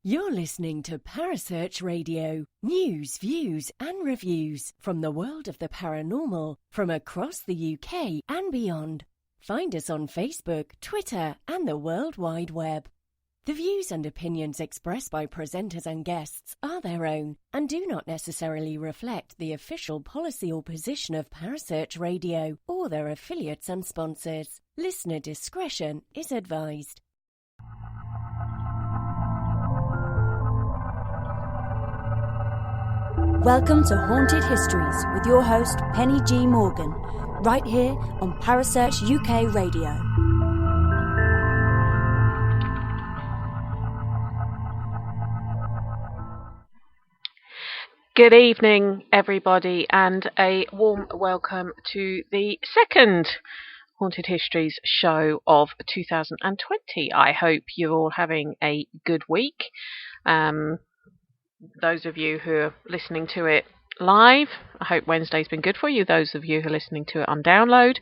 You're listening to Parasearch Radio. News, views and reviews from the world of the paranormal from across the UK and beyond. Find us on Facebook, Twitter and the World Wide Web. The views and opinions expressed by presenters and guests are their own and do not necessarily reflect the official policy or position of Parasearch Radio or their affiliates and sponsors. Listener discretion is advised. Welcome to Haunted Histories with your host Penny G. Morgan, right here on Parasearch UK Radio. Good evening, everybody, and a warm welcome to the second Haunted Histories show of 2020. I hope you're all having a good week. Those of you who are listening to it live, I hope Wednesday's been good for you. Those of you who are listening to it on download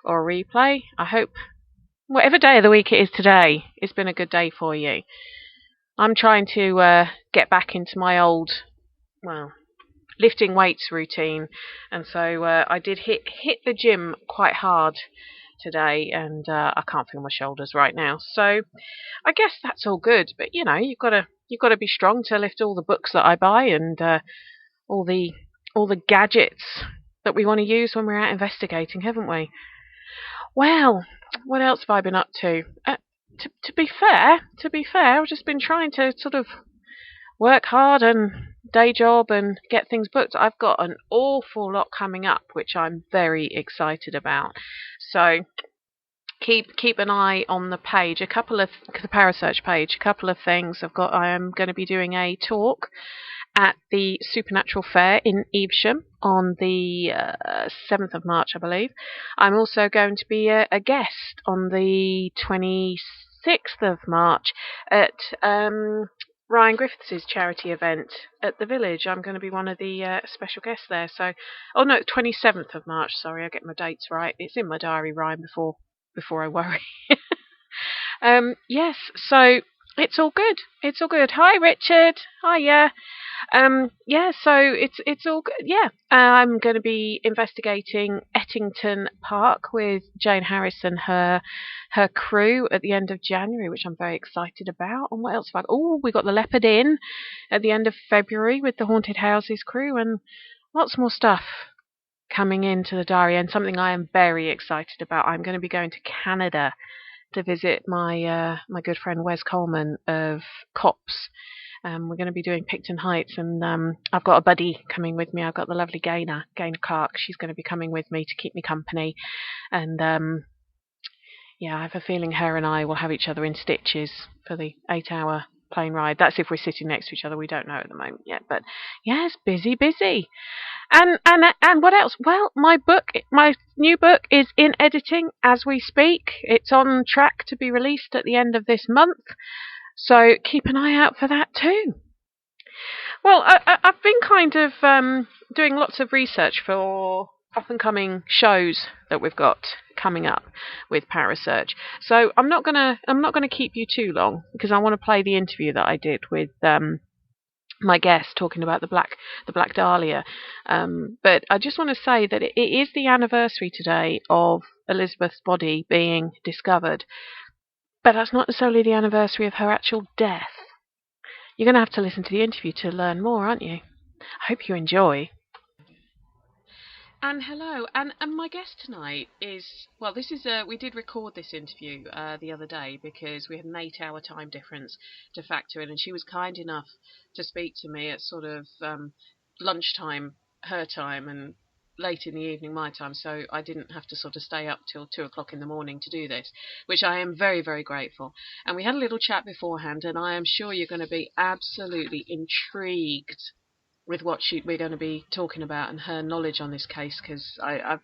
or replay, I hope whatever day of the week it is today, it's been a good day for you. I'm trying to get back into my old, lifting weights routine, and so I did hit the gym quite hard today, and I can't feel my shoulders right now, so I guess that's all good. But you know, you've got to be strong to lift all the books that I buy and all the gadgets that we want to use when we're out investigating, haven't we? Well, what else have I been up to? To be fair, I've just been trying to sort of work hard and day job and get things booked. I've got an awful lot coming up, which I'm very excited about. So keep an eye on the page. The Parasearch page. A couple of things I am going to be doing a talk at the Supernatural Fair in Evesham on the 7th of March, I believe. I'm also going to be a guest on the 26th of March at Ryan Griffiths' charity event at the Village. I'm going to be one of the special guests there. So, 27th of March. Sorry, I get my dates right. It's in my diary, Ryan, before I worry. Yes, so it's all good. It's all good. Hi, Richard. Hiya. Yeah, so it's all good. Yeah, I'm going to be investigating Ettington Park with Jane Harris and her crew at the end of January, which I'm very excited about. And what else have I got? Oh, we got the Leopard Inn at the end of February with the Haunted Houses crew, and lots more stuff coming into the diary, and something I am very excited about. I'm going to be going to Canada to visit my good friend Wes Coleman of Cops. We're going to be doing Picton Heights, and I've got a buddy coming with me. I've got the lovely Gaynor Clark. She's going to be coming with me to keep me company, and I have a feeling her and I will have each other in stitches for the 8-hour plane ride. That's if we're sitting next to each other. We don't know at the moment yet, but yes, busy. And what else? Well, my new book is in editing as we speak. It's on track to be released at the end of this month, so keep an eye out for that too. Well, I've been kind of doing lots of research for up-and-coming shows that we've got coming up with Parasearch. So I'm not gonna keep you too long, because I want to play the interview that I did with my guest talking about the Black Dahlia. But I just want to say that it is the anniversary today of Elizabeth's body being discovered, but that's not necessarily the anniversary of her actual death. You're going to have to listen to the interview to learn more, aren't you? I hope you enjoy. And hello, and my guest tonight is, we did record this interview the other day because we had an 8-hour time difference to factor in, and she was kind enough to speak to me at sort of lunchtime, her time, and late in the evening, my time, so I didn't have to sort of stay up till 2 o'clock in the morning to do this, which I am very, very grateful. And we had a little chat beforehand, and I am sure you're going to be absolutely intrigued with what we're going to be talking about and her knowledge on this case, because I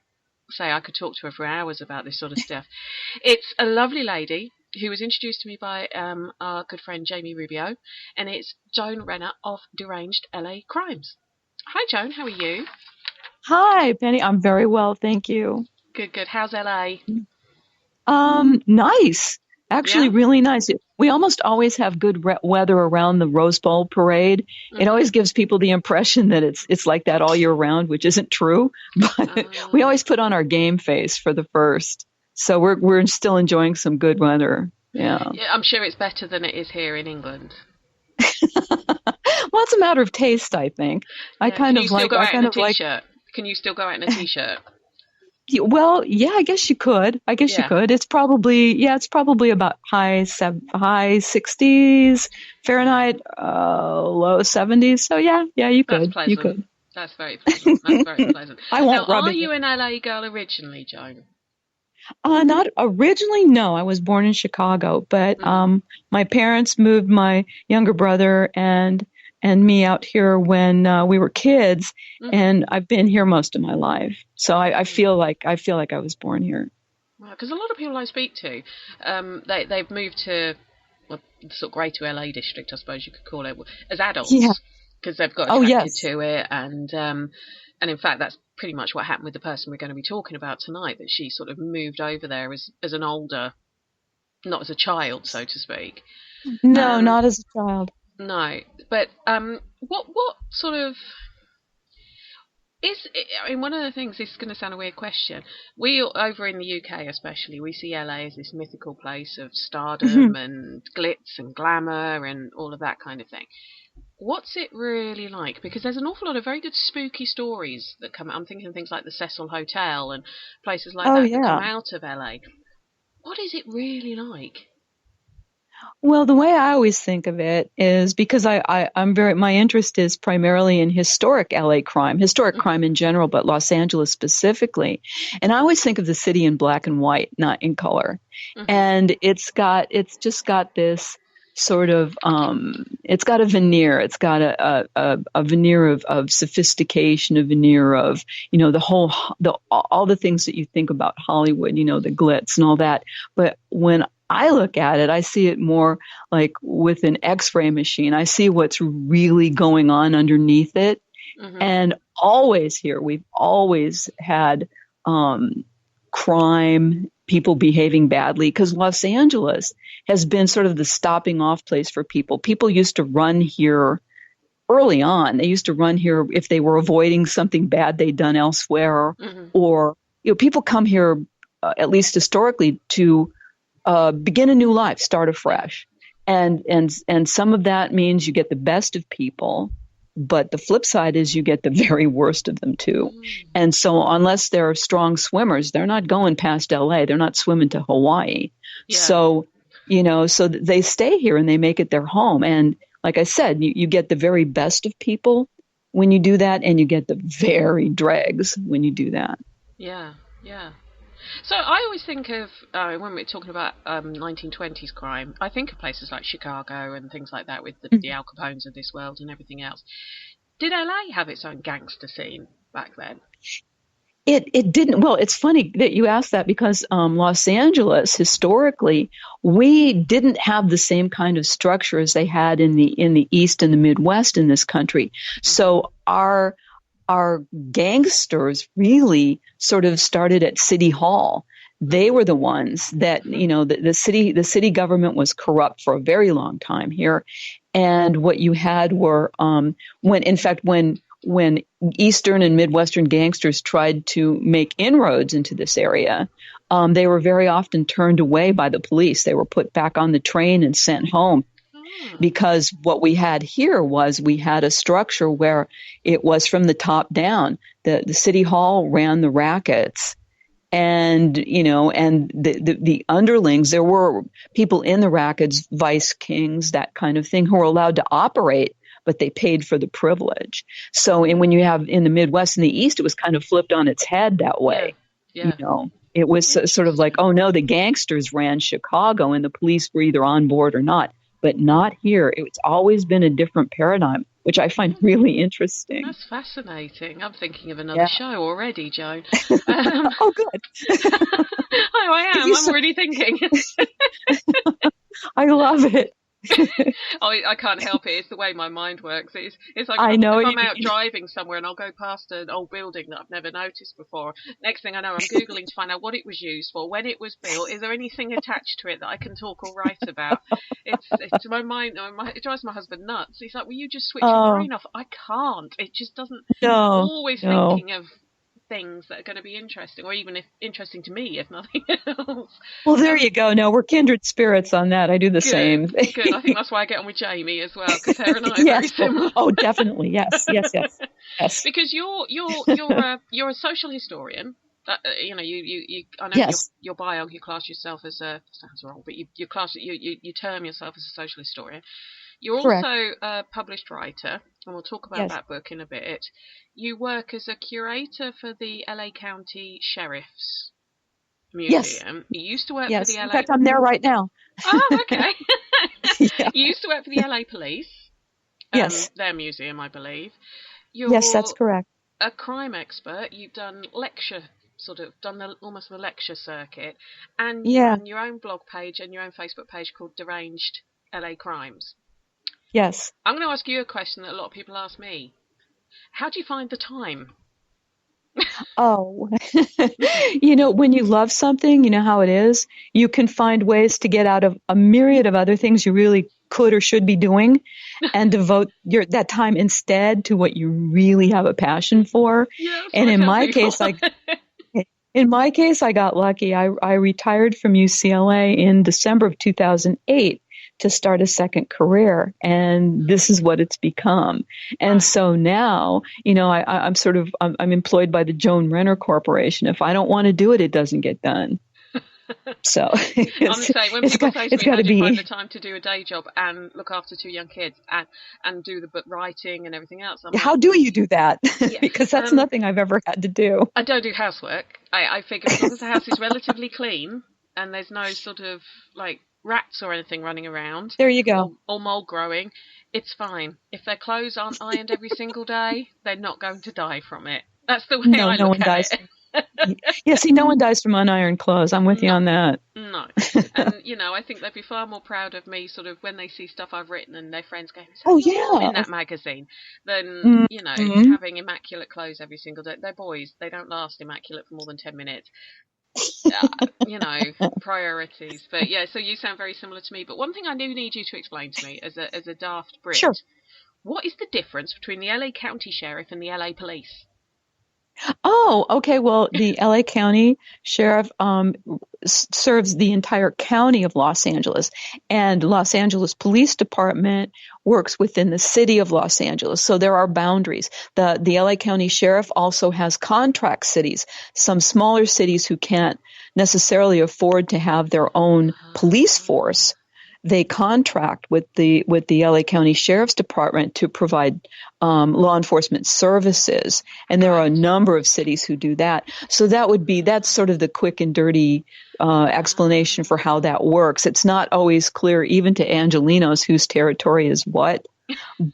could talk to her for hours about this sort of stuff. It's a lovely lady who was introduced to me by our good friend Jamie Rubio, and it's Joan Renner of Deranged LA Crimes. Hi, Joan. How are you? Hi, Penny. I'm very well, thank you. Good. How's LA? Nice. Actually, really nice. We almost always have good weather around the Rose Bowl parade. It always gives people the impression that it's like that all year round, which isn't true. But we always put on our game face for the first. So we're still enjoying some good weather. Yeah, I'm sure it's better than it is here in England. Well, it's a matter of taste, I think. Can you still go out in a t-shirt? Well, yeah, I guess you could. You could. It's probably about high 60s Fahrenheit, low 70s. So yeah, you could. You could. That's very pleasant. I won't rub it. Are you an LA girl originally, Joan? Not originally, no. I was born in Chicago, but my parents moved my younger brother and me out here when we were kids, and I've been here most of my life. So I feel like I was born here. Because a lot of people I speak to, they've moved to the sort of greater LA district, I suppose you could call it, as adults, because they've got attracted to it, and in fact that's pretty much what happened with the person we're going to be talking about tonight. That she sort of moved over there as an older, not as a child, so to speak. No, not as a child. No, but what sort of is? I mean, one of the things. This is going to sound a weird question. We over in the UK, especially, we see LA as this mythical place of stardom and glitz and glamour and all of that kind of thing. What's it really like? Because there's an awful lot of very good spooky stories that come. I'm thinking of things like the Cecil Hotel and places like that come out of LA. What is it really like? Well, the way I always think of it is because my interest is primarily in historic LA crime, historic crime in general, but Los Angeles specifically. And I always think of the city in black and white, not in color. And it's just got this sort of, it's got a veneer. It's got a veneer of sophistication, a veneer of, all the things that you think about Hollywood, the glitz and all that. But when I look at it, I see it more like with an X-ray machine. I see what's really going on underneath it. And always here, we've always had crime, people behaving badly, because Los Angeles has been sort of the stopping off place for people. People used to run here early on. They used to run here if they were avoiding something bad they'd done elsewhere, or people come here, at least historically, to begin a new life, start afresh. And some of that means you get the best of people, but the flip side is you get the very worst of them too. And so unless they're strong swimmers, they're not going past LA. They're not swimming to Hawaii. So, so they stay here and they make it their home. And like I said, you get the very best of people when you do that, and you get the very dregs when you do that. Yeah. So I always think of, when we're talking about 1920s crime, I think of places like Chicago and things like that with the Al Capones of this world and everything else. Did LA have its own gangster scene back then? It didn't. Well, it's funny that you asked that because Los Angeles, historically, we didn't have the same kind of structure as they had in the East and the Midwest in this country. So our gangsters really sort of started at City Hall. They were the ones that, the city government was corrupt for a very long time here. And what you had were, when Eastern and Midwestern gangsters tried to make inroads into this area, they were very often turned away by the police. They were put back on the train and sent home. Because what we had here was we had a structure where it was from the top down. The City Hall ran the rackets, and the underlings. There were people in the rackets, vice kings, that kind of thing, who were allowed to operate, but they paid for the privilege. So, and when you have in the Midwest and the East, it was kind of flipped on its head that way. Yeah. It was sort of like, oh no, the gangsters ran Chicago, and the police were either on board or not. But not here. It's always been a different paradigm, which I find really interesting. That's fascinating. I'm thinking of another show already, Joan. Oh, good. I am. I'm already thinking. I love it. I can't help it. It's the way my mind works. It's like I know if I'm you out mean. driving somewhere and I'll go past an old building that I've never noticed before. Next thing I know, I'm Googling to find out what it was used for, when it was built. Is there anything attached to it that I can talk or write about? It's my mind. It drives my husband nuts. He's like, "Will you just switch your Oh, brain off?" I can't. It just doesn't. I'm no, always no. thinking of things that are going to be interesting, or even if interesting to me, if nothing else. Well, there you go. No, we're kindred spirits on that. I do the same. Good. I think that's why I get on with Jamie as well, because her and I are very Yes. similar. Oh, definitely. Yes. Because you're a social historian. You know, you I know Yes. your bio, you class yourself as a, sounds wrong, but you term yourself as a social historian. You're Correct. also a published writer, and we'll talk about Yes. that book in a bit. You work as a curator for the LA County Sheriff's Yes. Museum. You used to work Yes. for the In LA. fact, I'm there right now. Oh, okay. Yeah. You used to work for the LA Police. Yes. Their museum, I believe. You're Yes, that's correct. a crime expert. You've done almost the lecture circuit, and you Yeah. run your own blog page and your own Facebook page called Deranged LA Crimes. Yes. I'm going to ask you a question that a lot of people ask me. How do you find the time? Oh, when you love something, you know how it is. You can find ways to get out of a myriad of other things you really could or should be doing and devote that time instead to what you really have a passion for. Yeah, And in my case, I got lucky. I retired from UCLA in December of 2008 to start a second career, and this is what it's become. And Right. so now, I'm employed by the Joan Renner Corporation. If I don't want to do it, it doesn't get done. So I'm the same. When people say to me, got how to do you find be. the time to do a day job and look after 2 young kids and do the book writing and everything else? I'm How like, do you do that? yeah, Because that's nothing I've ever had to do. I don't do housework. I figure as long as the house is relatively clean and there's no sort of like rats or anything running around, There you go. or mold growing, it's fine. If their clothes aren't ironed every single day, they're not going to die from it. That's the way I No look one at dies. it. Yeah, see, no one dies from unironed clothes. I'm with you on that. No. And, I think they'd be far more proud of me sort of when they see stuff I've written and their friends go, Oh, "You're yeah. in that magazine," than, Mhm. having immaculate clothes every single day. They're boys. They don't last immaculate for more than 10 minutes. Priorities. But yeah, so you sound very similar to me. But one thing I do need you to explain to me as a daft Brit, Sure. what is the difference between the LA County Sheriff and the LA Police? Oh, okay. Well, the LA County Sheriff serves the entire county of Los Angeles, and Los Angeles Police Department works within the city of Los Angeles. So there are boundaries. The LA County Sheriff also has contract cities, some smaller cities who can't necessarily afford to have their own police force. They contract with the LA County Sheriff's Department to provide law enforcement services, and there are a number of cities who do that. So that's sort of the quick and dirty explanation for how that works. It's not always clear, even to Angelenos, whose territory is what.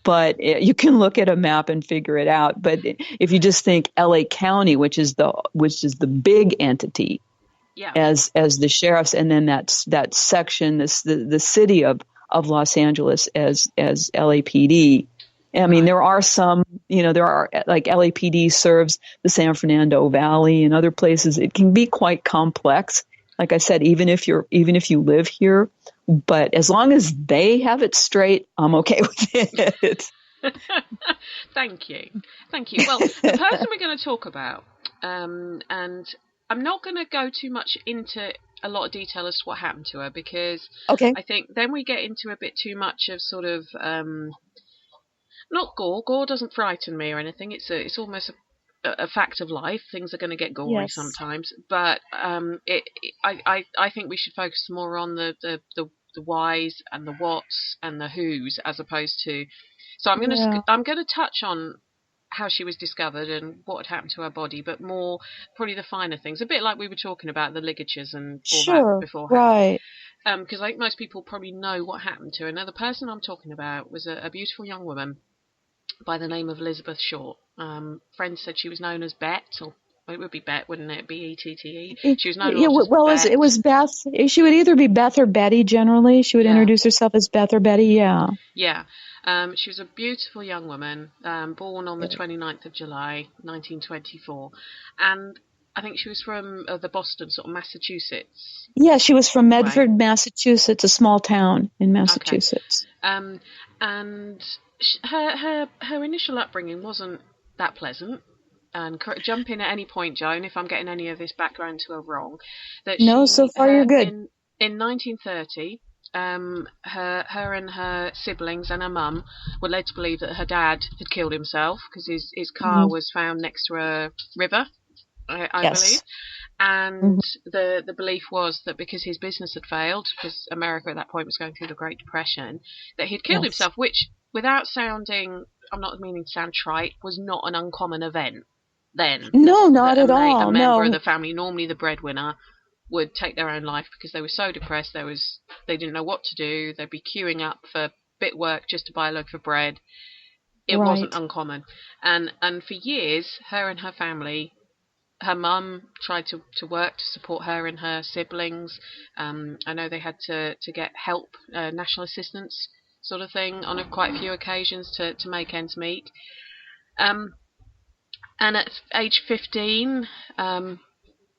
But you can look at a map and figure it out. But if you just think LA County, which is the big entity. Yeah. As the sheriffs, and then that section, the city of Los Angeles as LAPD. I mean, there are some, there are like LAPD serves the San Fernando Valley and other places. It can be quite complex. Like I said, even if you live here, but as long as they have it straight, I'm okay with it. Thank you. Well, the person we're going to talk about, and I'm not going to go too much into a lot of detail as to what happened to her, because I think then we get into a bit too much of sort of not gore. Gore doesn't frighten me or anything. It's almost a fact of life. Things are going to get gory sometimes, but I think we should focus more on the whys and the whats and the whos, as opposed to. So I'm going to touch on how she was discovered and what had happened to her body, but more probably the finer things, a bit like we were talking about the ligatures and all that beforehand. Right. Because I think most people probably know what happened to her. Now, the person I'm talking about was a beautiful young woman by the name of Elizabeth Short. Friends said she was known as Bet, or it would be Bette, wouldn't it? B-E-T-T-E. It- She was known yeah, as well, Bette. it was Beth. She would either be Beth or Betty. Generally, she would Yeah. introduce herself as Beth or Betty. Yeah. Yeah. She was a beautiful young woman, born on the 29th of July, 1924. And I think she was from the Boston, sort of Massachusetts. Yeah, she was from Medford, Right. Massachusetts, a small town in Massachusetts. And her initial upbringing wasn't that pleasant. And jump in at any point, Joan, if I'm getting any of this background to her wrong. That No, so far you're good. In 1930, her and her siblings and her mum were led to believe that her dad had killed himself because his car was found next to a river, I Yes. believe. And the belief was that because his business had failed, because America at that point was going through the Great Depression, that he'd killed himself, which, without sounding, I'm not meaning to sound trite, was not an uncommon event then. No, not at all. A member No. of the family, normally the breadwinner, would take their own life because they were so depressed. They didn't know what to do. They'd be queuing up for bit work just to buy a loaf of bread. It wasn't uncommon, and for years, her and her family, her mum tried to work to support her and her siblings. I know they had to get help, national assistance sort of thing, on quite a few occasions to make ends meet. And at age 15,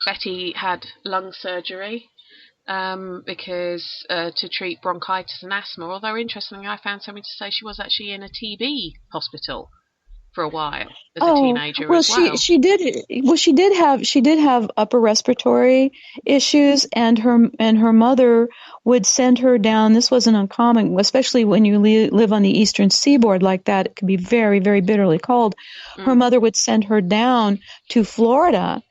Betty had lung surgery because to treat bronchitis and asthma. Although interestingly, I found something to say she was actually in a TB hospital for a while as a teenager as well. She did have upper respiratory issues, and her mother would send her down. This wasn't uncommon, especially when you live on the eastern seaboard like that. It can be very, very bitterly cold. Her mother would send her down to Florida.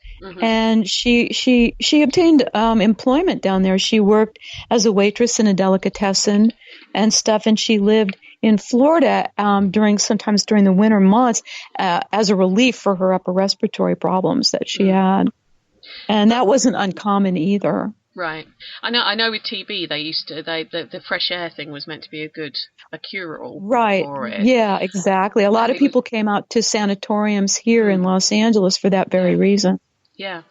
And she obtained employment down there. She worked as a waitress in a delicatessen and stuff, and she lived in Florida sometimes during the winter months as a relief for her upper respiratory problems that she had. And that wasn't uncommon either. Right. I know with TB they used to the fresh air thing was meant to be a cure-all for it. Yeah, exactly. A lot of people came out to sanatoriums here in Los Angeles for that very reason. Yeah.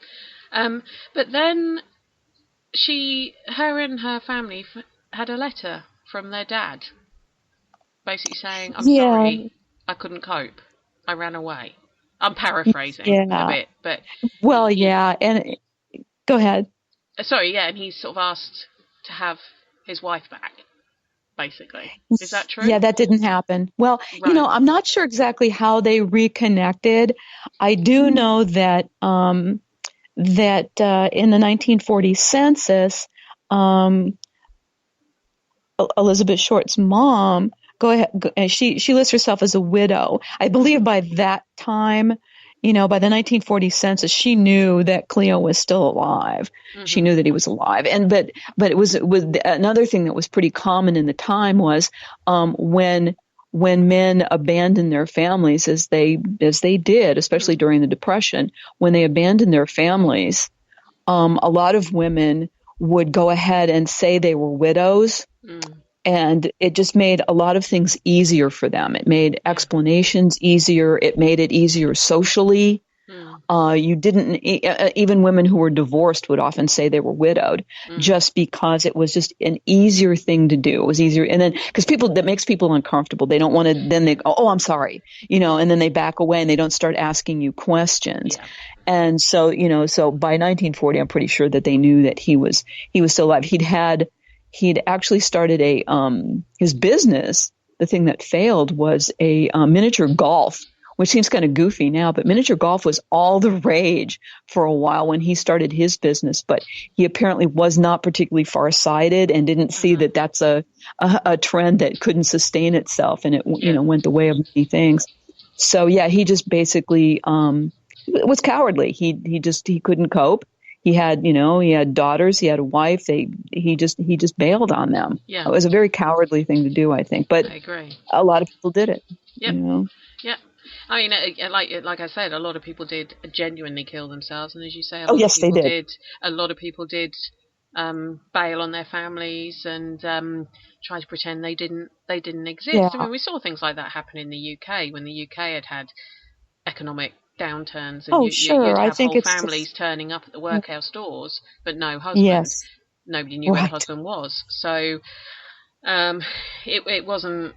But then her and her family had a letter from their dad basically saying, I'm sorry, I couldn't cope. I ran away. I'm paraphrasing a bit, but... Well, and go ahead. Sorry, yeah, and he's sort of asked to have his wife back, basically. Is that true? Yeah, that didn't happen. Well, right. I'm not sure exactly how they reconnected. I do know that in the 1940 census, Elizabeth Short's mom, she lists herself as a widow. I believe by that time, by the 1940 census, she knew that Cleo was still alive. She knew that he was alive. But it was another thing that was pretty common in the time was when men abandoned their families, as they did, especially during the Depression, when they abandoned their families, a lot of women would go ahead and say they were widows. And it just made a lot of things easier for them. It made explanations easier. It made it easier socially. You didn't, even women who were divorced would often say they were widowed just because it was just an easier thing to do. It was easier. And then, because that makes people uncomfortable. They don't want to, then they go, oh, I'm sorry, and then they back away and they don't start asking you questions. Yeah. And so, so by 1940, I'm pretty sure that they knew that he was still alive. He'd actually started his business. The thing that failed was a miniature golf, which seems kind of goofy now, but miniature golf was all the rage for a while when he started his business. But he apparently was not particularly farsighted and didn't see that that's a trend that couldn't sustain itself, and it went the way of many things. So yeah, he just basically was cowardly. He couldn't cope. He had daughters, he had a wife. He just bailed on them. Yeah. It was a very cowardly thing to do, I think. But I agree. A lot of people did it. Yep. Yeah. I mean, like I said, a lot of people did genuinely kill themselves, and as you say, a lot of people did bail on their families and try to pretend they didn't exist. Yeah. I mean, we saw things like that happen in the UK when the UK had economic downturns, and you'd have whole families turning up at the workhouse doors, but no husband. Yes. Nobody knew where the husband was. So it wasn't.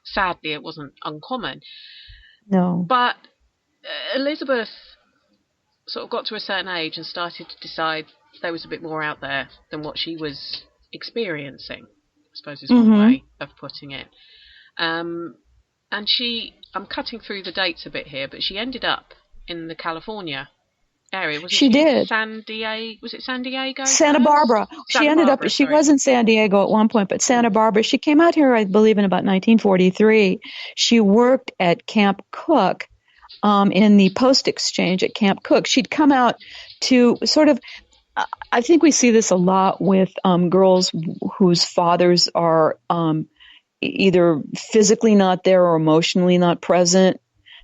Sadly, it wasn't uncommon. No. But Elizabeth sort of got to a certain age and started to decide there was a bit more out there than what she was experiencing, I suppose is one way of putting it. And I'm cutting through the dates a bit here, but she ended up in the California area. She did. San Diego? Was it San Diego? Santa Barbara. She was in San Diego at one point, but Santa Barbara. She came out here, I believe, in about 1943. She worked at Camp Cook, in the post exchange at Camp Cook. She'd come out to sort of, I think we see this a lot with girls whose fathers are either physically not there or emotionally not present.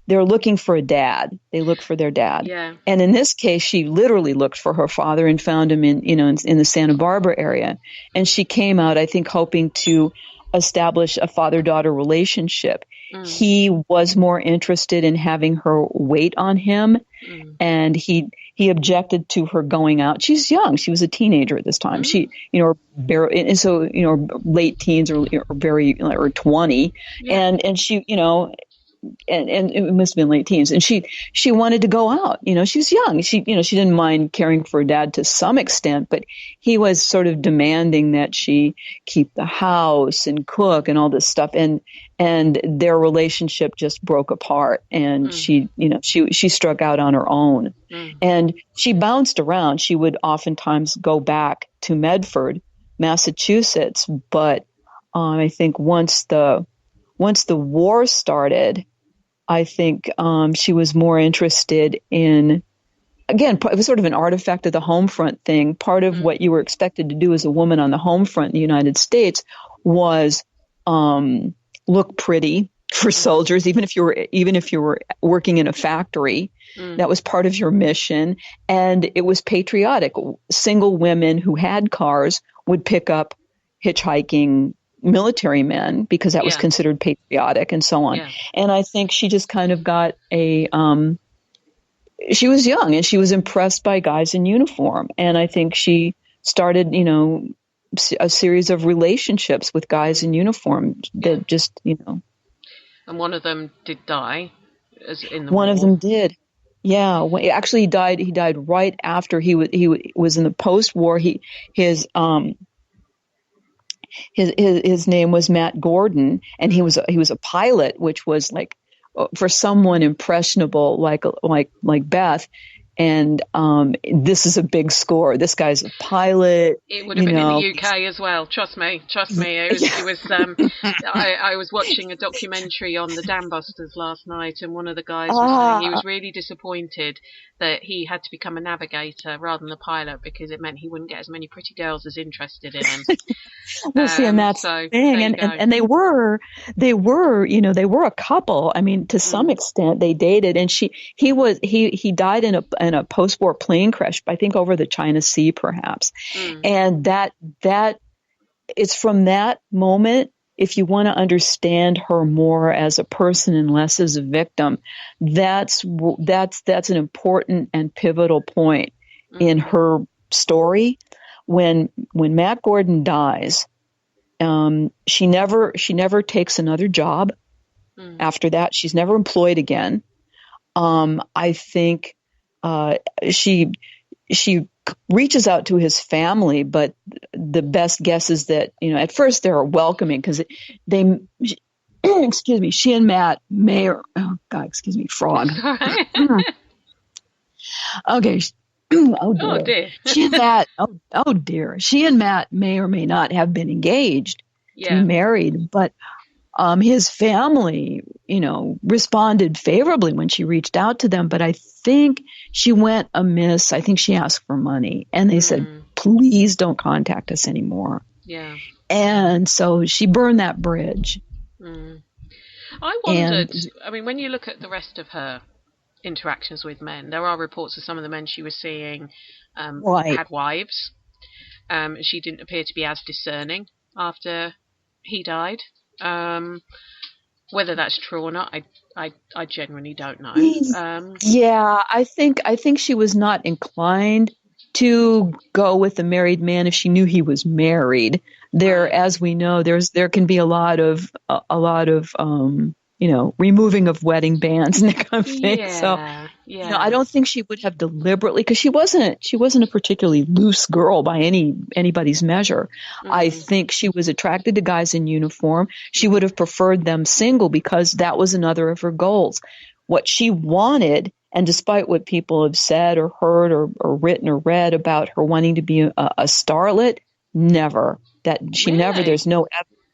They're looking for a dad. They look for their dad. Yeah. And in this case, she literally looked for her father and found him in the Santa Barbara area. And she came out, I think, hoping to establish a father-daughter relationship. He was more interested in having her wait on him, and he objected to her going out. She's young; she was a teenager at this time. She, and so late teens or 20, and she, and it must have been late teens, and she wanted to go out. She was young. She didn't mind caring for her dad to some extent, but he was sort of demanding that she keep the house and cook and all this stuff, and their relationship just broke apart, and she struck out on her own, and she bounced around. She would oftentimes go back to Medford, Massachusetts, but I think once the war started, I think she was more interested in, again, it was sort of an artifact of the home front thing. Part of what you were expected to do as a woman on the home front in the United States was look pretty for soldiers, even if you were working in a factory. That was part of your mission, and it was patriotic. Single women who had cars would pick up hitchhiking military men because that was considered patriotic and so on. Yeah. And I think she just kind of got she was young and she was impressed by guys in uniform. And I think she started, a series of relationships with guys in uniform that just, And one of them did die in the war. One of them did. Yeah. Actually, he died right after he was in the post-war. His name was Matt Gordon, and he was a pilot, which was like for someone impressionable like Beth. And this is a big score. This guy's a pilot. It would have been in the UK as well. Trust me. It was. I was watching a documentary on the Dam Busters last night, and one of the guys was saying he was really disappointed that he had to become a navigator rather than a pilot because it meant he wouldn't get as many pretty girls as interested in him. Well, see, and that's the thing. And they were a couple. I mean, to some extent, they dated, and he died in a post-war plane crash, I think over the China Sea, perhaps. And that it's from that moment, if you want to understand her more as a person and less as a victim, that's an important and pivotal point in her story. When Matt Gordon dies, she never takes another job. After that, she's never employed again. I think she reaches out to his family, but the best guess is that, at first they're welcoming because she and Matt frog. Okay. Oh dear. She and Matt may or may not have been engaged to be married, but his family, responded favorably when she reached out to them. But I think she went amiss. I think she asked for money, and they said, "Please don't contact us anymore." Yeah. And so she burned that bridge. I wondered. When you look at the rest of her interactions with men, there are reports of some of the men she was seeing had wives. She didn't appear to be as discerning after he died. Whether that's true or not, I genuinely don't know. Yeah, I think she was not inclined to go with a married man if she knew he was married. There, Right. as we know, there can be a lot of removing of wedding bands and that kind of thing. So, I don't think she would have deliberately, because she wasn't a particularly loose girl by anybody's measure. I think she was attracted to guys in uniform. She would have preferred them single because that was another of her goals. What she wanted, and despite what people have said or heard or written or read about her wanting to be a starlet, never. There's no,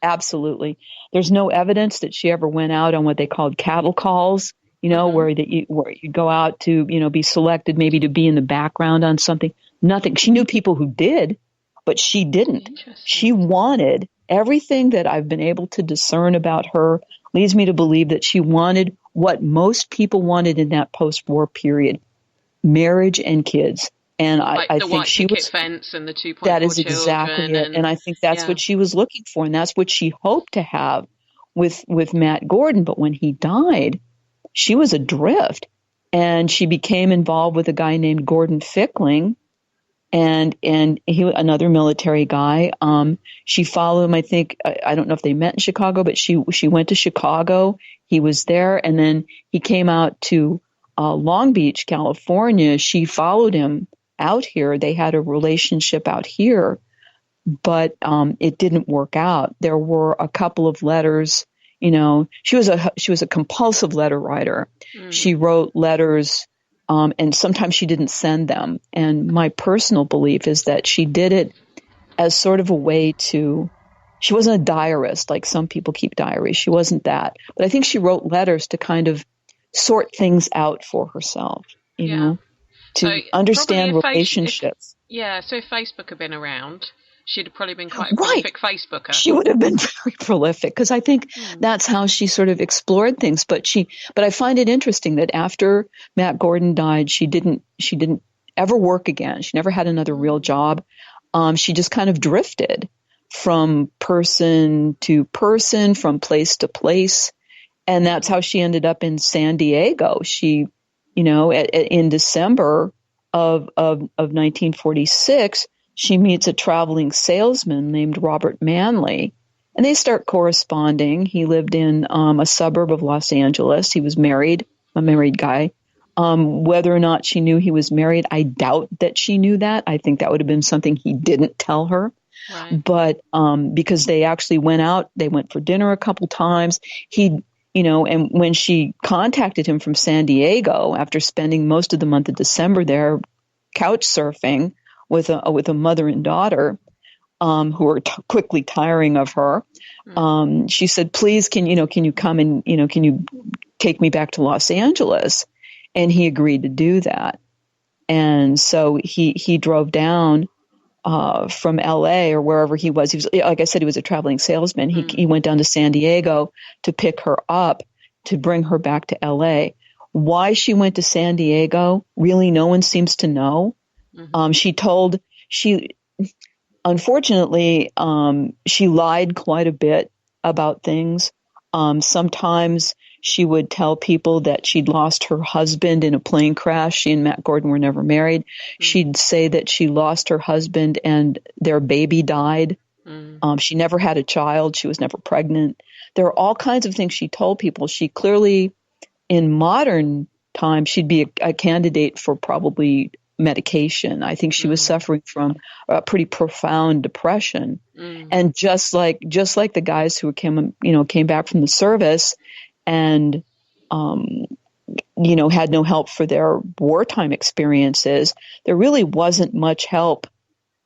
absolutely. There's no evidence that she ever went out on what they called cattle calls, where you go out to, be selected maybe to be in the background on something. Nothing. She knew people who did, but she didn't. She wanted everything that I've been able to discern about her leads me to believe that she wanted what most people wanted in that post-war period: marriage and kids. And I think she was fence and the 2.4 that is exactly it. And I think that's what she was looking for, and that's what she hoped to have with Matt Gordon. But when he died, she was adrift, and she became involved with a guy named Gordon Fickling, and he, another military guy. She followed him. I think I don't know if they met in Chicago, but she went to Chicago. He was there, and then he came out to Long Beach, California. She followed him out here. They had a relationship out here, but it didn't work out. There were a couple of letters. She was a compulsive letter writer. She wrote letters, and sometimes she didn't send them. And my personal belief is that she did it as sort of a way to. She wasn't a diarist like some people keep diaries. She wasn't that. But I think she wrote letters to kind of sort things out for herself, to understand relationships. So if Facebook had been around, she'd have probably been quite a prolific Facebooker. She would have been very prolific, because I think that's how she sort of explored things. But I find it interesting that after Matt Gordon died, she didn't ever work again. She never had another real job. She just kind of drifted from person to person, from place to place. And that's how she ended up in San Diego. She, in December of 1946, she meets a traveling salesman named Robert Manley, and they start corresponding. He lived in a suburb of Los Angeles. He was married, a married guy. Whether or not she knew he was married, I doubt that she knew that. I think that would have been something he didn't tell her. Right. But because they actually went out, they went for dinner a couple times. And when she contacted him from San Diego after spending most of the month of December there, couch surfing with a mother and daughter, who were quickly tiring of her, she said, "Please, can you come and can you take me back to Los Angeles?" And he agreed to do that. And so he drove down from LA or wherever he was. He was, like I said, he was a traveling salesman. He went down to San Diego to pick her up, to bring her back to LA. Why she went to San Diego, really no one seems to know. Unfortunately, she lied quite a bit about things. Sometimes she would tell people that she'd lost her husband in a plane crash. She and Matt Gordon were never married. She'd say that she lost her husband and their baby died. She never had a child. She was never pregnant. There are all kinds of things she told people. She clearly, in modern times, she'd be a candidate for probably medication. I think she was suffering from a pretty profound depression. And just like the guys who came back from the service and, had no help for their wartime experiences, there really wasn't much help.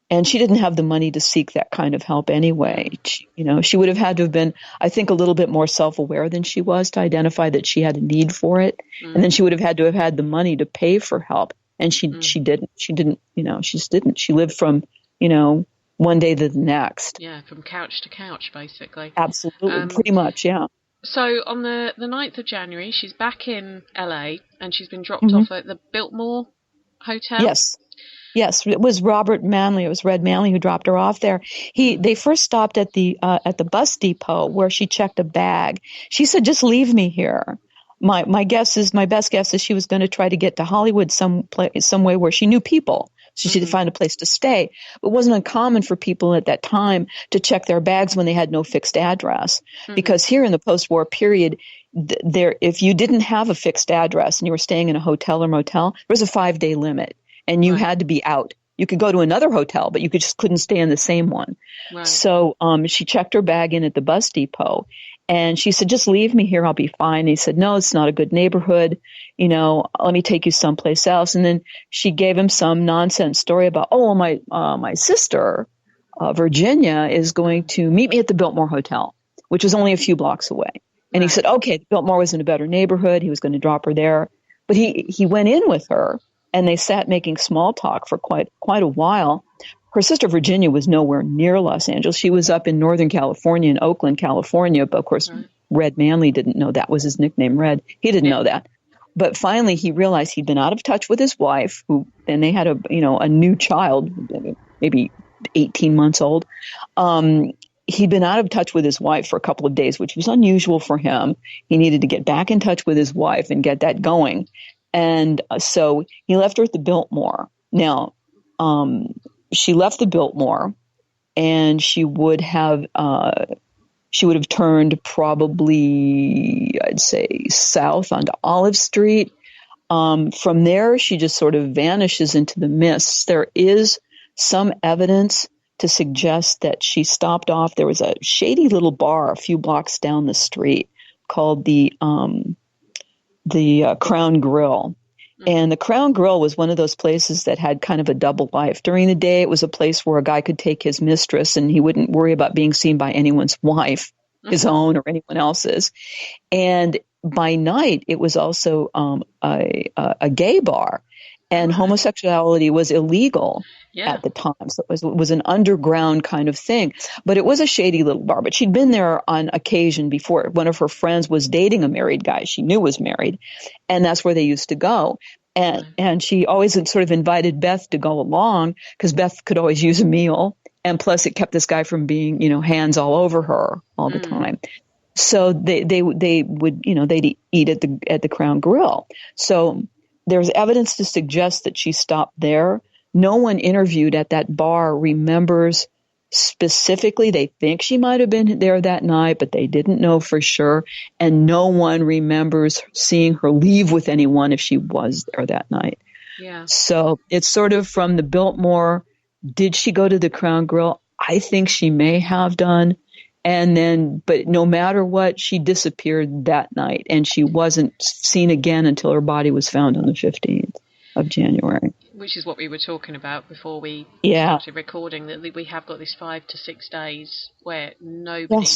And she didn't have the money to seek that kind of help anyway. She would have had to have been, I think, a little bit more self-aware than she was to identify that she had a need for it. And then she would have had to have had the money to pay for help. And she didn't. She just didn't. She lived from, one day to the next. Yeah, from couch to couch, basically. Absolutely, pretty much, yeah. So on the 9th of January, she's back in LA, and she's been dropped off at the Biltmore Hotel. Yes. Yes, it was Robert Manley. It was Red Manley who dropped her off there. They first stopped at the bus depot where she checked a bag. She said, "Just leave me here." My best guess is she was going to try to get to Hollywood some way where she knew people. So she had to find a place to stay. It wasn't uncommon for people at that time to check their bags when they had no fixed address. Because here in the post-war period, if you didn't have a fixed address and you were staying in a hotel or motel, there was a 5-day limit and you had to be out. You could go to another hotel, but you just couldn't stay in the same one. Right. So she checked her bag in at the bus depot. And she said, "Just leave me here. I'll be fine." And he said, "No, it's not a good neighborhood. Let me take you someplace else." And then she gave him some nonsense story about, my sister, Virginia, is going to meet me at the Biltmore Hotel, which was only a few blocks away. And he said, okay, Biltmore was in a better neighborhood. He was going to drop her there. But he went in with her, and they sat making small talk for quite a while. Her sister Virginia was nowhere near Los Angeles. She was up in Northern California, in Oakland, California. But of course, Red Manley didn't know that was his nickname, Red. He didn't know that. But finally, he realized he'd been out of touch with his wife, and they had a new child, maybe 18 months old. He'd been out of touch with his wife for a couple of days, which was unusual for him. He needed to get back in touch with his wife and get that going. And so he left her at the Biltmore. Now, she left the Biltmore, and she would have turned probably, I'd say, south onto Olive Street. From there, she just sort of vanishes into the mists. There is some evidence to suggest that she stopped off. There was a shady little bar a few blocks down the street called the Crown Grill. And the Crown Grill was one of those places that had kind of a double life. During the day, it was a place where a guy could take his mistress and he wouldn't worry about being seen by anyone's wife, his own or anyone else's. And by night, it was also a gay bar. And homosexuality was illegal at the time. So it was an underground kind of thing. But it was a shady little bar. But she'd been there on occasion before. One of her friends was dating a married guy she knew was married. And that's where they used to go. And she always had sort of invited Beth to go along because Beth could always use a meal. And plus it kept this guy from being, hands all over her all the time. So they would, they'd eat at the Crown Grill. So there's evidence to suggest that she stopped there. No one interviewed at that bar remembers specifically. They think she might have been there that night, but they didn't know for sure. And no one remembers seeing her leave with anyone if she was there that night. Yeah. So it's sort of from the Biltmore. Did she go to the Crown Grill? I think she may have done. And then, but no matter what, she disappeared that night, and she wasn't seen again until her body was found on the 15th of January. Which is what we were talking about before we started recording, that we have got this 5 to 6 days where nobody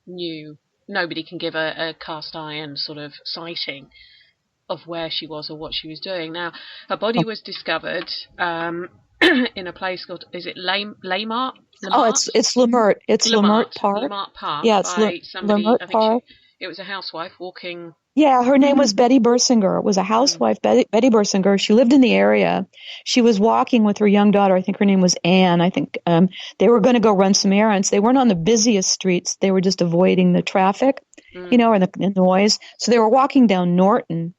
knew, nobody can give a cast iron sort of sighting of where she was or what she was doing. Now, her body was discovered in a place called, is it Lamart? Oh, it's Lamert. It's Lamert Park. Lamart Park. Yeah, it's Lamert Park. It was a housewife walking. Yeah, her name was Betty Bersinger. It was a housewife, Betty Bersinger. She lived in the area. She was walking with her young daughter. I think her name was Anne. I think they were going to go run some errands. They weren't on the busiest streets. They were just avoiding the traffic, or the noise. So they were walking down Norton,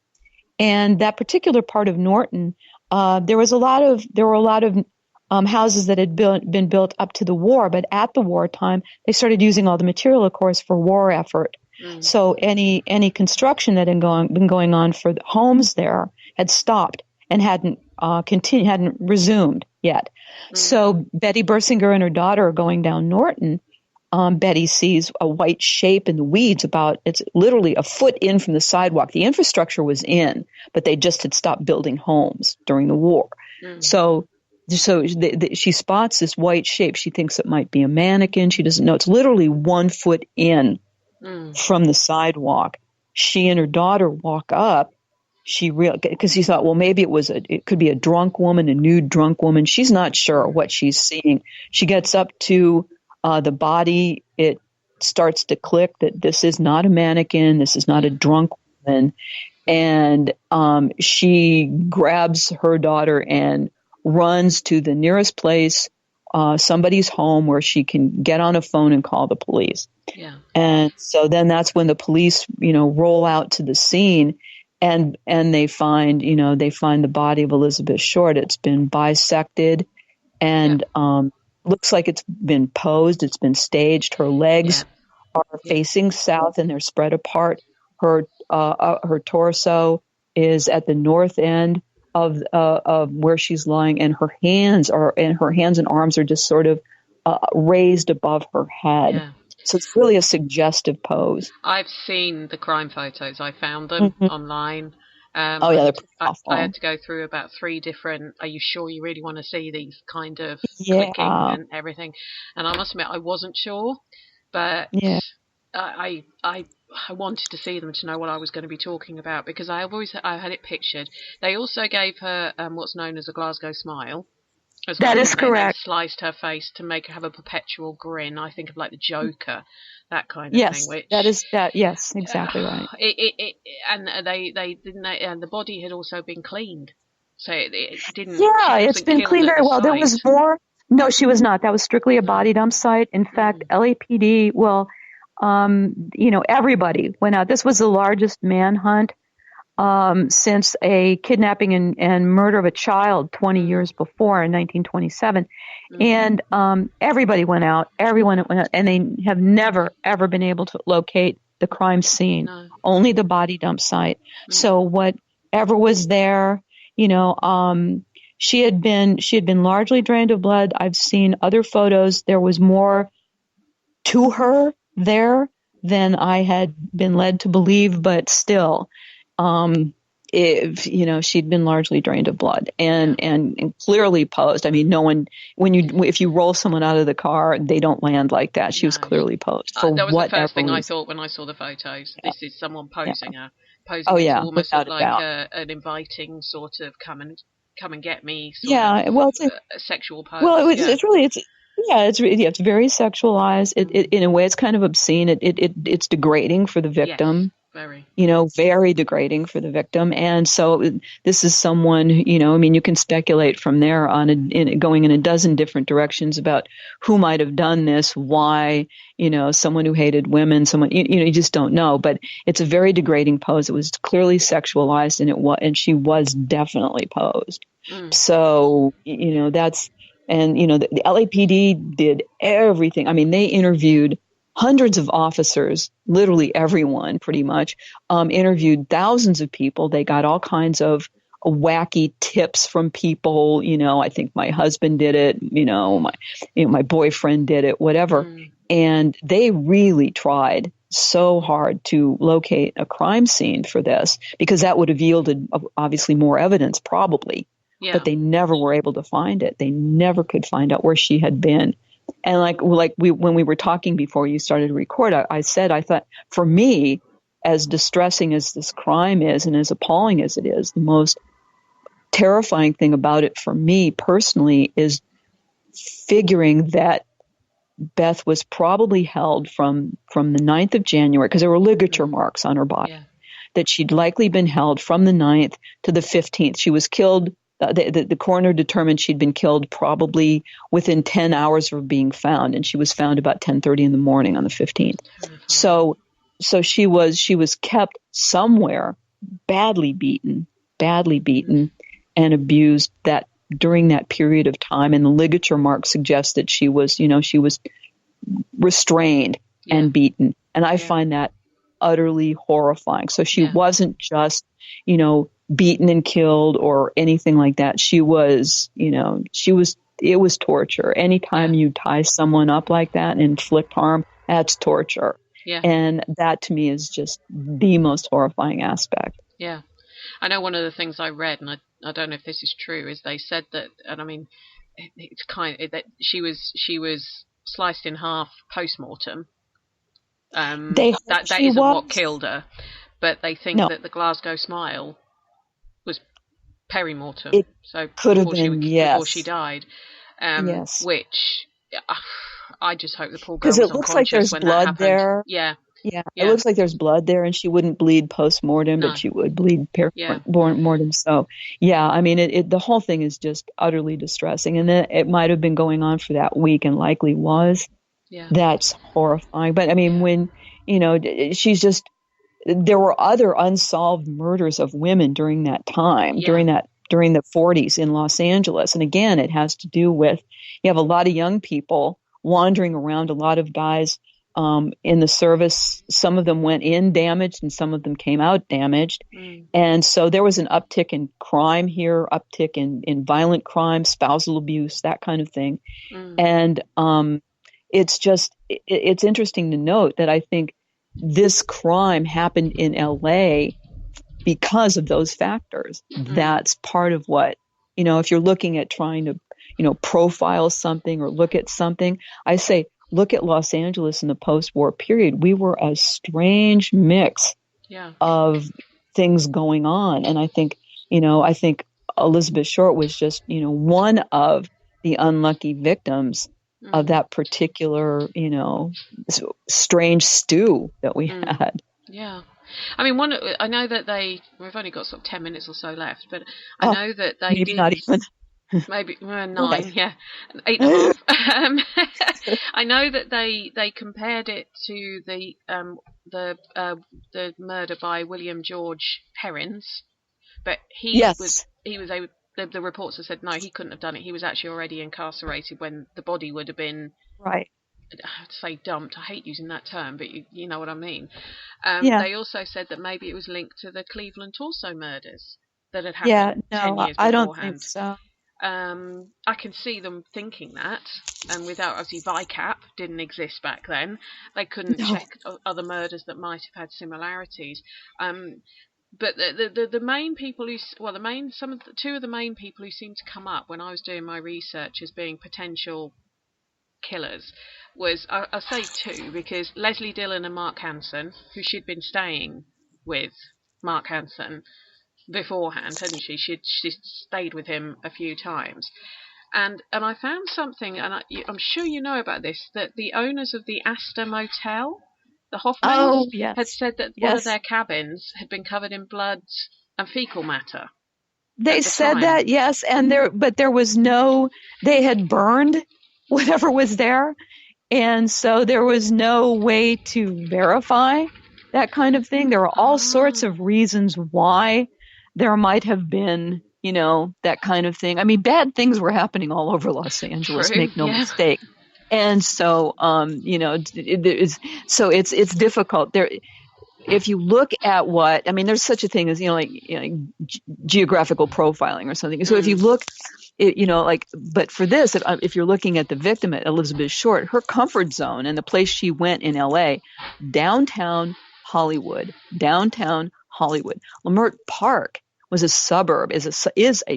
and that particular part of Norton, there were a lot of houses that had been built up to the war, but at the wartime, they started using all the material, of course, for war effort. So any construction that had been going on for the homes there had stopped and hadn't resumed yet. So Betty Bersinger and her daughter are going down Norton. Betty sees a white shape in the weeds it's literally a foot in from the sidewalk. The infrastructure was in, but they just had stopped building homes during the war. So she spots this white shape. She thinks it might be a mannequin. She doesn't know. It's literally 1 foot in from the sidewalk. She and her daughter walk up. Because she thought, well, maybe it could be a drunk woman, a nude drunk woman. She's not sure what she's seeing. She gets up to the body. It starts to click that this is not a mannequin. This is not a drunk woman. And she grabs her daughter and runs to the nearest place, somebody's home where she can get on a phone and call the police. Yeah. And so then that's when the police, roll out to the scene and they find the body of Elizabeth Short. It's been bisected and looks like it's been posed. It's been staged. Her legs are facing south and they're spread apart. Her torso is at the north end of where she's lying, and her hands and arms are just sort of raised above her head. Yeah. So it's really a suggestive pose. I've seen the crime photos. I found them online. They're pretty awful. I had to go through about 3 different, are you sure you really want to see these kind of clicking and everything? And I must admit, I wasn't sure, but I wanted to see them to know what I was going to be talking about, because I had it pictured. They also gave her what's known as a Glasgow smile. That is correct. They sliced her face to make her have a perpetual grin. I think of like the Joker, that kind of thing. Which, yes, exactly right. And the body had also been cleaned, so it didn't. Yeah, it's been cleaned very well. There was more. No, she was not. That was strictly a body dump site. In fact, LAPD. Well, everybody went out. This was the largest manhunt since a kidnapping and murder of a child 20 years before in 1927. And everybody went out. Everyone went out, and they have never, ever been able to locate the crime scene. No. Only the body dump site. So whatever was there, she had been largely drained of blood. I've seen other photos. There was more to her there than I had been led to believe, but still, she'd been largely drained of blood and clearly posed. I mean, no one, if you roll someone out of the car, they don't land like that. She was clearly posed. That was the first thing I thought when I saw the photos. Yeah. This is someone posing her. Posing almost like an inviting sort of come and get me. It's a sexual pose. Well, it's very sexualized. It in a way, it's kind of obscene. It's degrading for the victim. Yes, very. Very degrading for the victim. And so this is someone, you can speculate from there on going in a dozen different directions about who might have done this, why, someone who hated women, someone, you just don't know. But it's a very degrading pose. It was clearly sexualized, and she was definitely posed. So, that's, and, the LAPD did everything. I mean, they interviewed hundreds of officers, literally everyone pretty much, interviewed thousands of people. They got all kinds of wacky tips from people. I think my husband did it, my boyfriend did it, whatever. And they really tried so hard to locate a crime scene for this, because that would have yielded obviously more evidence probably. Yeah. But they never were able to find it. They never could find out where she had been. And when we were talking before you started to record, I thought, for me, as distressing as this crime is and as appalling as it is, the most terrifying thing about it for me personally is figuring that Beth was probably held from the 9th of January, because there were ligature marks on her body, that she'd likely been held from the 9th to the 15th. She was killed. The coroner determined she'd been killed probably within 10 hours of being found, and she was found about 10:30 in the morning on the 15th. So she was kept somewhere, badly beaten and abused during that period of time. And the ligature mark suggests that she was restrained and beaten. And I find that utterly horrifying. So she wasn't just, beaten and killed or anything like that. It was torture. Anytime you tie someone up like that and inflict harm, that's torture. Yeah. And that to me is just the most horrifying aspect. Yeah. I know one of the things I read, and I don't know if this is true, is they said that, and I mean, it's that she was sliced in half post-mortem. That isn't what killed her, but they think that the Glasgow smile was peri-mortem. It could have been, before she died. Which I just hope the poor girl was unconscious like when that happened. Yeah. Yeah, it looks like there's blood there, and she wouldn't bleed post-mortem, No. but she would bleed mortem. So, yeah, I mean, the whole thing is just utterly distressing. And then it might have been going on for that week and likely was. Yeah. That's horrifying. But, I mean, when, there were other unsolved murders of women during that time, during the 40s in Los Angeles. And again, it has to do with, you have a lot of young people wandering around, a lot of guys in the service. Some of them went in damaged and some of them came out damaged. And so there was an uptick in crime here, uptick in violent crime, spousal abuse, that kind of thing. And it's interesting to note that I think this crime happened in LA because of those factors. That's part of what, if you're looking at trying to, profile something or look at something, I say, look at Los Angeles in the post-war period. We were a strange mix of things going on. And I think Elizabeth Short was just, one of the unlucky victims of that particular, strange stew that we had. Yeah. I mean, I know that we've only got sort of 10 minutes or so left, but I know that they maybe not even. Maybe 9, 8.5. I know that they compared it to the murder by William George Perrins, but the reports have said no, he couldn't have done it. He was actually already incarcerated when the body would have been right. I'd say dumped. I hate using that term, but you know what I mean. They also said that maybe it was linked to the Cleveland Torso murders that had happened 10 years beforehand. I don't think so. I can see them thinking that, and without, obviously, VICAP didn't exist back then. They couldn't check other murders that might have had similarities. But the main people two of the main people who seemed to come up when I was doing my research as being potential killers was, I'll say two, because Leslie Dillon and Mark Hansen, who she'd been staying with, Mark Hansen, beforehand, hadn't she? She'd stayed with him a few times. And I found something, and I'm sure you know about this, that the owners of the Astor Motel, the Hoffmans, had said that one of their cabins had been covered in blood and fecal matter. They said that, yes, and there was they had burned whatever was there, and so there was no way to verify that kind of thing. There are all sorts of reasons why there might have been, that kind of thing. I mean, bad things were happening all over Los Angeles, make no mistake. And so, it's difficult there. If you look at there's such a thing as, geographical profiling or something. So if you look, but for this, if you're looking at the victim, at Elizabeth Short, her comfort zone and the place she went in LA, downtown Hollywood. Leimert Park was a suburb, is a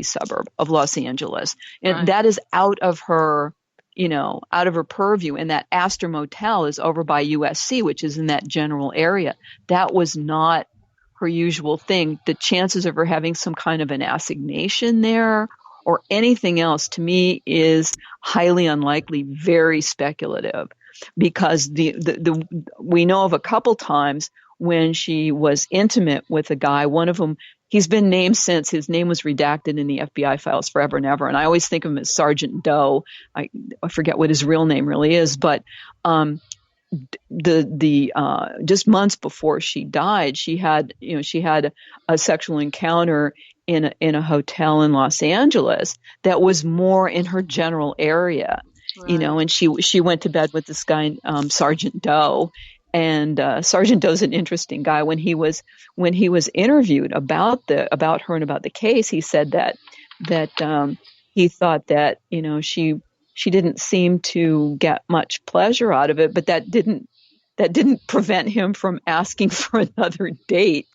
suburb of Los Angeles. And that is out of her purview. And that Astor Motel is over by USC, which is in that general area. That was not her usual thing. The chances of her having some kind of an assignation there or anything else, to me, is highly unlikely, very speculative, because we know of a couple times when she was intimate with a guy. One of them, he's been named since. His name was redacted in the FBI files forever and ever. And I always think of him as Sergeant Doe. I forget what his real name really is, but just months before she died, she had a sexual encounter in a hotel in Los Angeles that was more in her general area, and she went to bed with this guy, Sergeant Doe. And Sergeant Doe's an interesting guy. When he was interviewed about her and about the case, he said that he thought that she didn't seem to get much pleasure out of it, but that didn't prevent him from asking for another date.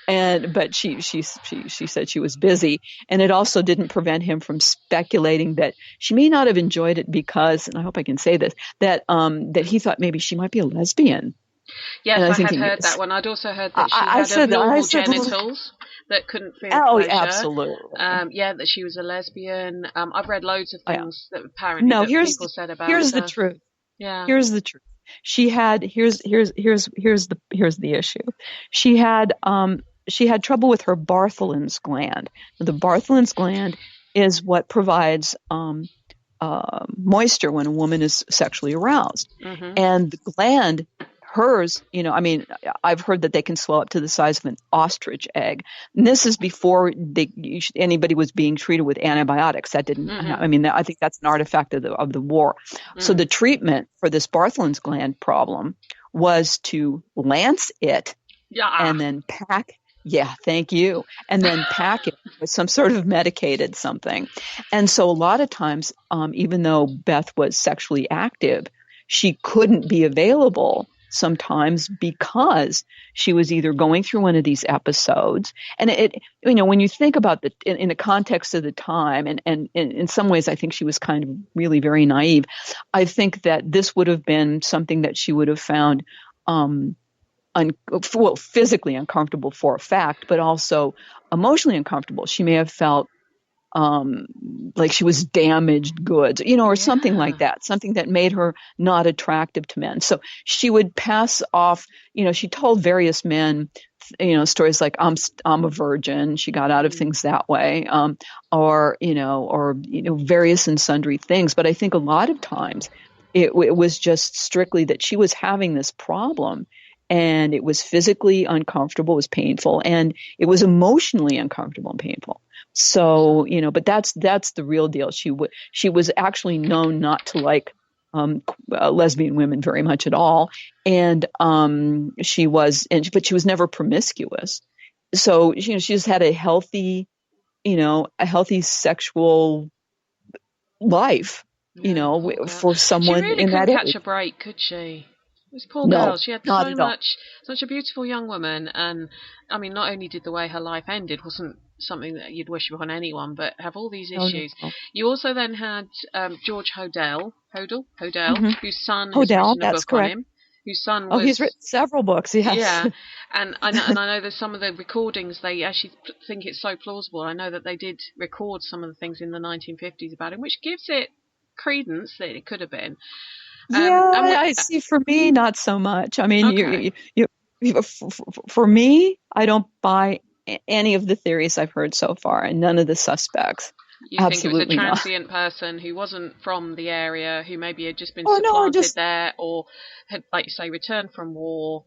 But she said she was busy, and it also didn't prevent him from speculating that she may not have enjoyed it because, and I hope I can say this, that he thought maybe she might be a lesbian. Yes, I had heard that one. I'd also heard that she had abnormal genitals that couldn't feel pleasure. Absolutely. That she was a lesbian. I've read loads of things that apparently people said about her. Here's the truth. Yeah. Here's the truth. She had here's the issue. She had trouble with her Bartholin's gland. The Bartholin's gland is what provides moisture when a woman is sexually aroused, and the gland. Hers, I've heard that they can swell up to the size of an ostrich egg. And this is before anybody was being treated with antibiotics. That didn't. I think that's an artifact of the war. So the treatment for this Bartholin's gland problem was to lance it and then pack. Yeah, thank you. And then pack it with some sort of medicated something. And so a lot of times, even though Beth was sexually active, she couldn't be available sometimes because she was either going through one of these episodes, and when you think about in the context of the time, and in some ways I think she was kind of really very naive. I think that this would have been something that she would have found physically uncomfortable for a fact, but also emotionally uncomfortable. She may have felt like she was damaged goods, or something like that, something that made her not attractive to men. So she would pass off, she told various men, stories like, I'm a virgin. She got out of things that way, or various and sundry things. But I think a lot of times it was just strictly that she was having this problem, and it was physically uncomfortable, it was painful, and it was emotionally uncomfortable and painful. So, but that's the real deal. She was actually known not to like lesbian women very much at all, and but she was never promiscuous. So, she just had a healthy sexual life, for someone she really in that couldn't age. catch a break, could she? This poor girl, she had such a beautiful young woman, and not only did the way her life ended wasn't something that you'd wish upon anyone, but have all these issues. No. You also then had George Hodel, whose son has Hodel, written a book correct. on him. Whose son was... he's written several books, yes. Yeah, and I know that some of the recordings, they actually think it's so plausible. I know that they did record some of the things in the 1950s about him, which gives it credence that it could have been. I see. For me, not so much. Okay. For me, I don't buy any of the theories I've heard so far, and none of the suspects. You Absolutely think it was a not. transient person who wasn't from the area, who maybe had just been supplanted there, or had, like you say, returned from war.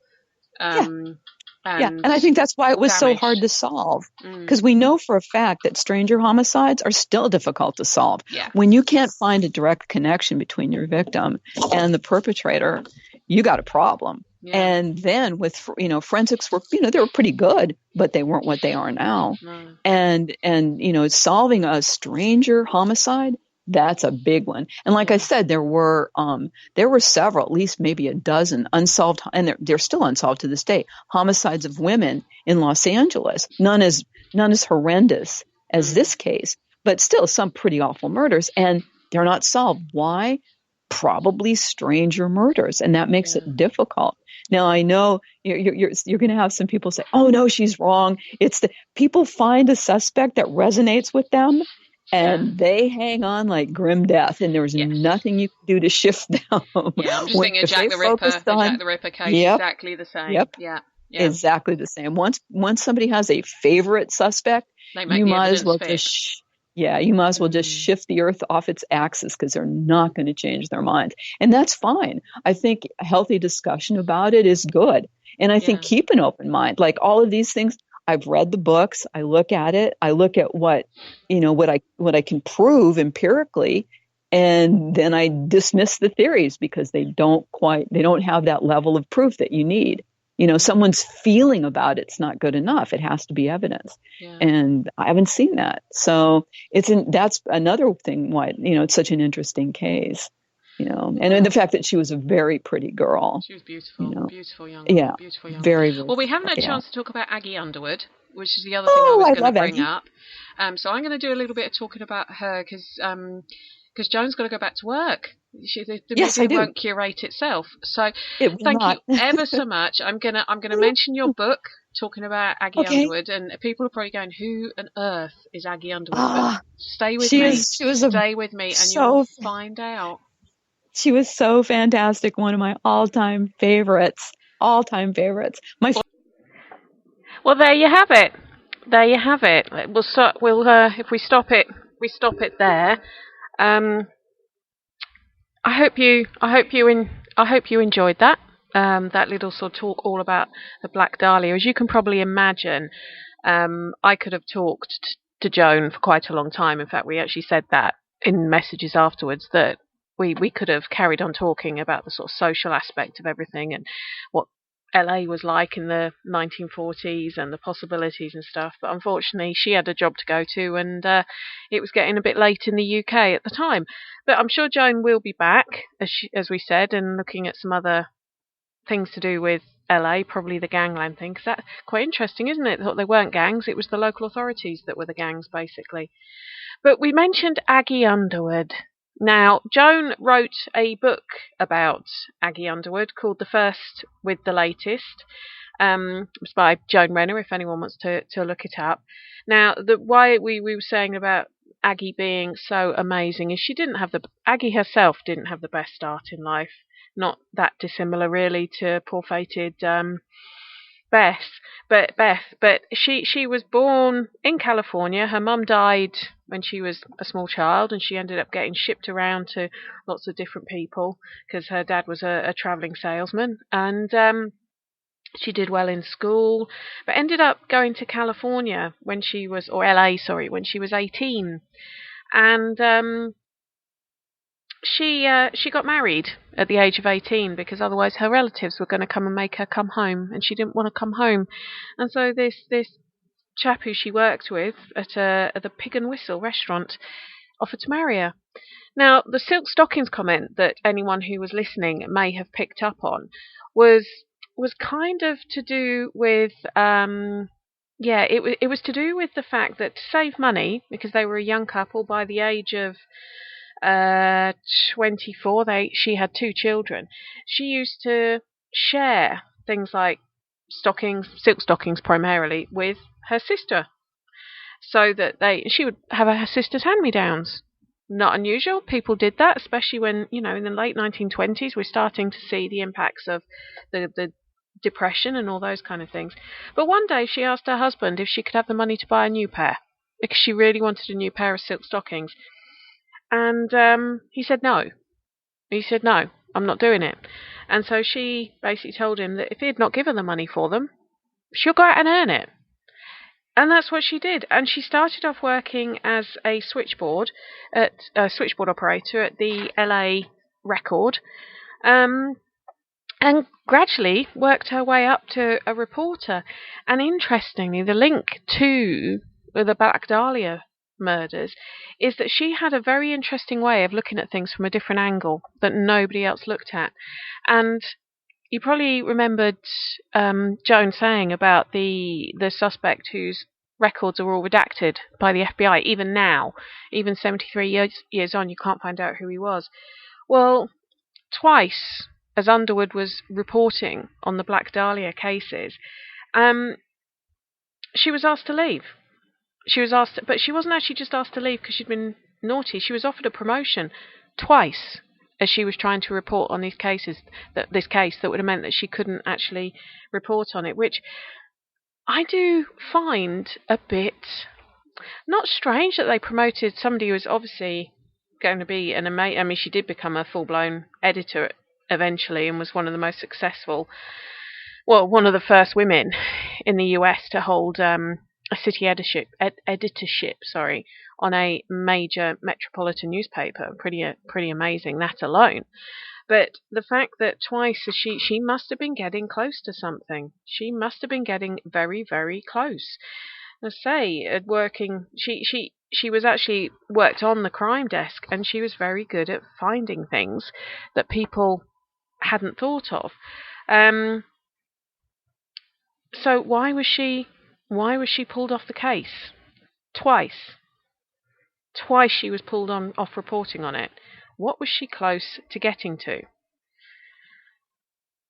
And I think that's why it was so hard to solve, because we know for a fact that stranger homicides are still difficult to solve. Yeah. When you can't find a direct connection between your victim and the perpetrator, you got a problem. Yeah. And then with forensics were they were pretty good, but they weren't what they are now. No. And solving a stranger homicide, that's a big one. And like I said, there were several, at least maybe a dozen unsolved, and they're still unsolved to this day, homicides of women in Los Angeles. None as horrendous as this case, but still some pretty awful murders, and they're not solved. Why? Probably stranger murders, and that makes it difficult. Now I know you're going to have some people say, "Oh no, she's wrong." It's people find a suspect that resonates with them, and they hang on like grim death, and there's nothing you can do to shift them. Yeah, I'm just thinking of Jack the Ripper case, exactly the same. Yep. Yeah. Exactly the same. Once somebody has a favorite suspect, you might as well just shift the earth off its axis, because they're not going to change their minds. And that's fine. I think a healthy discussion about it is good. And I think keep an open mind. Like all of these things, I've read the books, I look at it, I look at what I can prove empirically, and then I dismiss the theories because they don't have that level of proof that you need. Someone's feeling about it's not good enough. It has to be evidence. Yeah. And I haven't seen that. So that's another thing why, it's such an interesting case, and the fact that she was a very pretty girl. She was beautiful, beautiful young woman. Yeah. Beautiful young very, woman. Well, we haven't had a chance to talk about Aggie Underwood, which is the other thing I was going to bring up. So I'm going to do a little bit of talking about her because Joan's got to go back to work. The meeting won't curate itself. So thank you ever so much. I'm gonna mention your book talking about Aggie Underwood, and people are probably going, "Who on earth is Aggie Underwood?" But stay with me. Stay with me, and you'll find out. She was so fantastic. One of my all-time favorites. All-time favorites. Well, there you have it. There you have it. If we stop it there. I hope you enjoyed that. That little sort of talk all about the Black Dahlia. As you can probably imagine, I could have talked to Joan for quite a long time. In fact, we actually said that in messages afterwards, that we could have carried on talking about the sort of social aspect of everything and what LA was like in the 1940s and the possibilities and stuff. But unfortunately, she had a job to go to, and it was getting a bit late in the UK at the time. But I'm sure Joan will be back, as we said, and looking at some other things to do with LA, probably the gangland thing, because that's quite interesting, isn't it? They weren't gangs, it was the local authorities that were the gangs, basically. But we mentioned Aggie Underwood. Now, Joan wrote a book about Aggie Underwood called The First with the Latest. It's by Joan Renner, if anyone wants to look it up. Now, why we were saying about Aggie being so amazing is Aggie herself didn't have the best start in life. Not that dissimilar, really, to poor fated Beth. But she was born in California. Her mum died when she was a small child, and she ended up getting shipped around to lots of different people because her dad was a travelling salesman. And she did well in school, but ended up going to California when she was 18. And she got married at the age of 18 because otherwise her relatives were going to come and make her come home, and she didn't want to come home. And so this chap who she worked with at the Pig and Whistle restaurant offered to marry her. Now, the silk stockings comment that anyone who was listening may have picked up on was kind of to do with it was to do with the fact that to save money, because they were a young couple by the age of 24, she had 2 children. She used to share things like silk stockings primarily, with her sister, so that she would have her sister's hand-me-downs. Not unusual. People did that, especially when, in the late 1920s, we're starting to see the impacts of the depression and all those kind of things. But one day she asked her husband if she could have the money to buy a new pair, because she really wanted a new pair of silk stockings. And he said no. He said, no, I'm not doing it. And so she basically told him that if he had not given the money for them, she'll go out and earn it. And that's what she did. And she started off working as a switchboard operator at the LA Record, and gradually worked her way up to a reporter. And interestingly, the link to the Black Dahlia murders is that she had a very interesting way of looking at things from a different angle that nobody else looked at. And you probably remembered Joan saying about the suspect whose records are all redacted by the FBI. Even now, even 73 years on, you can't find out who he was. Well, twice, as Underwood was reporting on the Black Dahlia cases, she was asked to leave. But she wasn't actually just asked to leave because she'd been naughty. She was offered a promotion twice as she was trying to report on these cases. This case that would have meant that she couldn't actually report on it, which I do find a bit not strange that they promoted somebody who was obviously going to be an amazing. I mean, she did become a full-blown editor eventually, and was one of the most successful. Well, one of the first women in the US to hold a city editorship, on a major metropolitan newspaper. Pretty amazing, that alone. But the fact that twice she must have been getting close to something. She must have been getting very, very close. I say, at working, she was actually worked on the crime desk, and she was very good at finding things that people hadn't thought of. So why was she pulled off the case? Twice she was pulled off reporting on it. What was she close to getting to?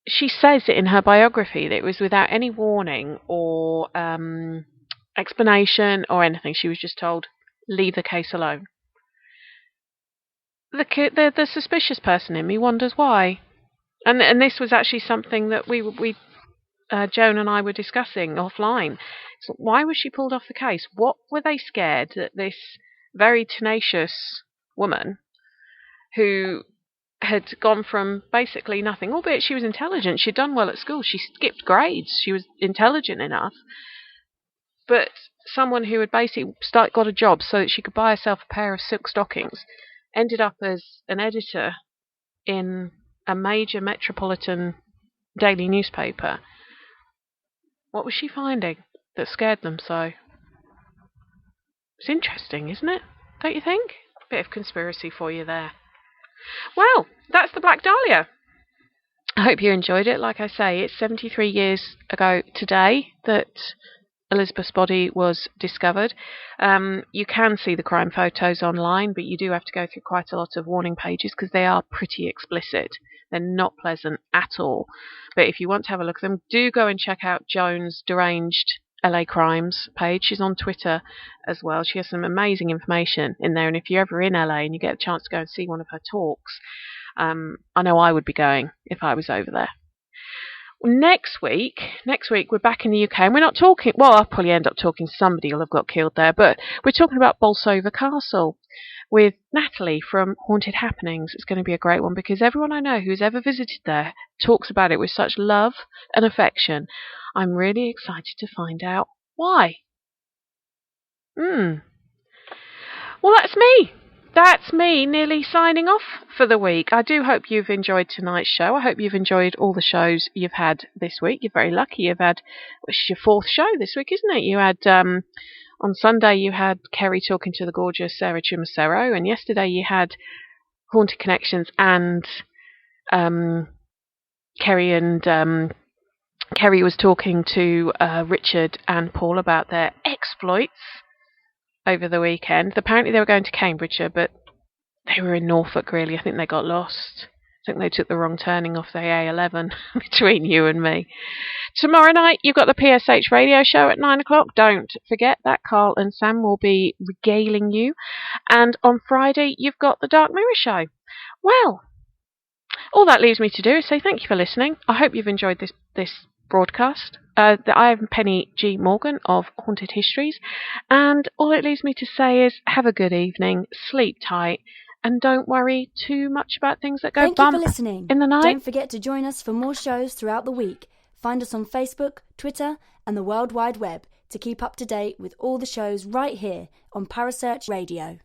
She says it in her biography that it was without any warning or explanation or anything. She was just told, leave the case alone. the suspicious person in me wonders why. And this was actually something that we Joan and I were discussing offline. So why was she pulled off the case? What were they scared that this very tenacious woman, who had gone from basically nothing, albeit she was intelligent, she'd done well at school, she skipped grades, she was intelligent enough, but someone who had basically got a job so that she could buy herself a pair of silk stockings, ended up as an editor in a major metropolitan daily newspaper. What was she finding that scared them so? It's interesting, isn't it? Don't you think? Bit of conspiracy for you there. Well, that's the Black Dahlia. I hope you enjoyed it. Like I say, it's 73 years ago today that Elizabeth's body was discovered. You can see the crime photos online, but you do have to go through quite a lot of warning pages because they are pretty explicit. They're not pleasant at all. But if you want to have a look at them, do go and check out Joan's Deranged LA Crimes page. She's on Twitter as well. She has some amazing information in there. And if you're ever in LA and you get a chance to go and see one of her talks, I know I would be going if I was over there. Next week we're back in the UK, and we're not talking, well, I'll probably end up talking to somebody who'll have got killed there, but we're talking about Bolsover Castle with Natalie from Haunted Happenings. It's going to be a great one because everyone I know who's ever visited there talks about it with such love and affection. I'm really excited to find out why. Well, that's me. That's me nearly signing off for the week. I do hope you've enjoyed tonight's show. I hope you've enjoyed all the shows you've had this week. You're very lucky. You've had, which is your fourth show this week, isn't it? You had, on Sunday, you had Kerry talking to the gorgeous Sarah Chimacero, and yesterday you had Haunted Connections and Kerry was talking to Richard and Paul about their exploits over the weekend. Apparently they were going to Cambridgeshire, but they were in Norfolk, really. I think they got lost. I think they took the wrong turning off the A11 between you and me. Tomorrow night, you've got the PSH radio show at 9 o'clock. Don't forget that. Carl and Sam will be regaling you. And on Friday, you've got the Dark Mirror show. Well, all that leaves me to do is say thank you for listening. I hope you've enjoyed this broadcast. I'm Penny G. Morgan of Haunted Histories, and all it leaves me to say is have a good evening, sleep tight, and don't worry too much about things that go bump Thank you for listening. in the night. Don't forget to join us for more shows throughout the week. Find us on Facebook, Twitter, and the World Wide Web to keep up to date with all the shows right here on Parasearch Radio.